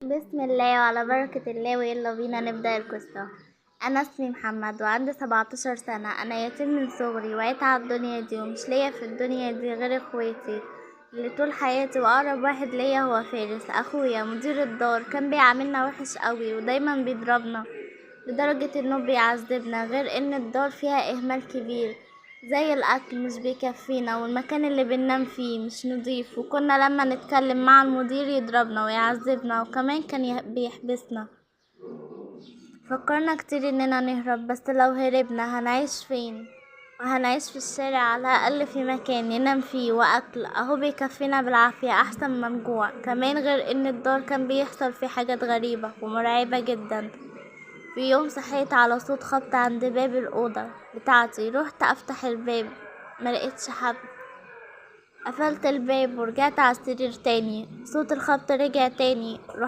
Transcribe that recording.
بسم الله وعلى بركة الله، ويلا بينا نبدأ القصة. أنا اسمي محمد وعندي 17 سنة. أنا يتيم من صغري وعيت على الدنيا دي، ومش ليا في الدنيا دي غير اخواتي اللي طول حياتي، وأقرب واحد ليا هو فارس أخويا مدير الدار. كان بيعاملنا وحش قوي ودايما بيضربنا لدرجة انه بيعذبنا، غير ان الدار فيها اهمال كبير، زي الاكل مش بيكفينا، والمكان اللي بننام فيه مش نضيف، وكنا لما نتكلم مع المدير يضربنا ويعذبنا، وكمان كان بيحبسنا. فكرنا كتير اننا نهرب، بس لو هربنا هنعيش فين؟ وهنعيش في الشارع، على الاقل في مكان ننام فيه واكل اهو بيكفينا بالعافية احسن ما نجوع. كمان غير ان الدار كان بيحصل فيه حاجات غريبة ومرعبة جدا. في يوم صحيت على صوت خبط عند باب الأوضة بتاعتي، رحت أفتح الباب ملقتش حد. قفلت الباب ورجعت على السرير تاني، صوت الخبط رجع تاني.